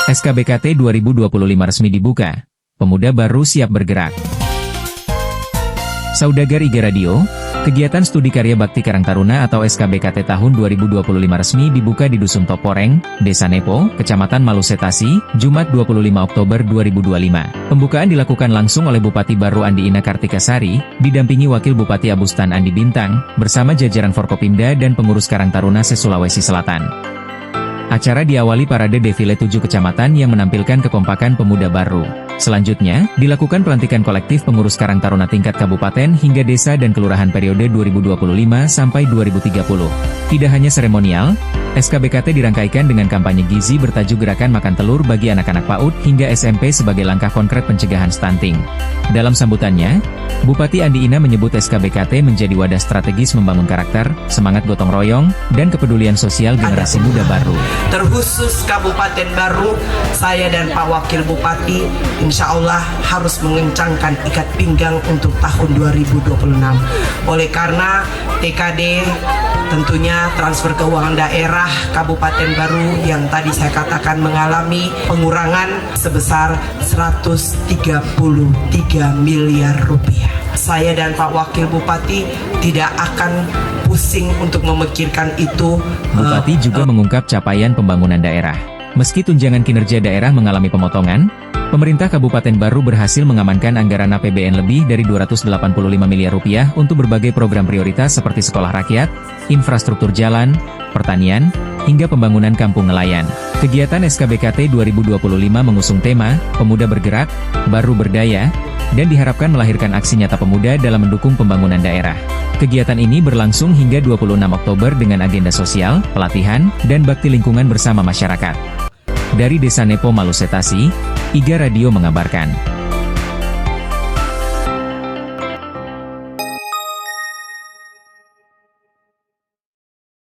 SKBKT 2025 resmi dibuka. Pemuda baru siap bergerak. Saudagar IG Radio, kegiatan studi karya bakti Karang Taruna atau SKBKT tahun 2025 resmi dibuka di Dusun Toporeng, Desa Nepo, Kecamatan Malusetasi, Jumat 25 Oktober 2025. Pembukaan dilakukan langsung oleh Bupati Baru Andi Ina Kartikasari, didampingi Wakil Bupati Abustan Andi Bintang, bersama jajaran Forkopimda dan pengurus Karang Taruna se-Sulawesi Selatan. Acara diawali parade defile 7 kecamatan yang menampilkan kekompakan pemuda baru. Selanjutnya, dilakukan pelantikan kolektif pengurus Karang Taruna tingkat kabupaten hingga desa dan kelurahan periode 2025 sampai 2030. Tidak hanya seremonial, SKBKT dirangkaikan dengan kampanye gizi bertajuk Gerakan Makan Telur bagi anak-anak PAUD hingga SMP sebagai langkah konkret pencegahan stunting. Dalam sambutannya, Bupati Andi Ina menyebut SKBKT menjadi wadah strategis membangun karakter, semangat gotong royong, dan kepedulian sosial generasi muda baru. Terkhusus Kabupaten Baru, saya dan Pak Wakil Bupati insya Allah harus mengencangkan ikat pinggang untuk tahun 2026. Oleh karena TKD tentunya transfer keuangan daerah Kabupaten Baru yang tadi saya katakan mengalami pengurangan sebesar 133 miliar rupiah. Saya dan Pak Wakil Bupati tidak akan pusing untuk memikirkan itu. Bupati juga mengungkap capaian pembangunan daerah. Meski tunjangan kinerja daerah mengalami pemotongan, pemerintah Kabupaten Baru berhasil mengamankan anggaran APBN lebih dari 285 miliar rupiah untuk berbagai program prioritas seperti sekolah rakyat, infrastruktur jalan, pertanian, hingga pembangunan kampung nelayan. Kegiatan SKBKT 2025 mengusung tema, Pemuda Bergerak, Baru Berdaya, dan diharapkan melahirkan aksi nyata pemuda dalam mendukung pembangunan daerah. Kegiatan ini berlangsung hingga 26 Oktober dengan agenda sosial, pelatihan, dan bakti lingkungan bersama masyarakat. Dari Desa Nepo Malusetasi, IG Radio mengabarkan.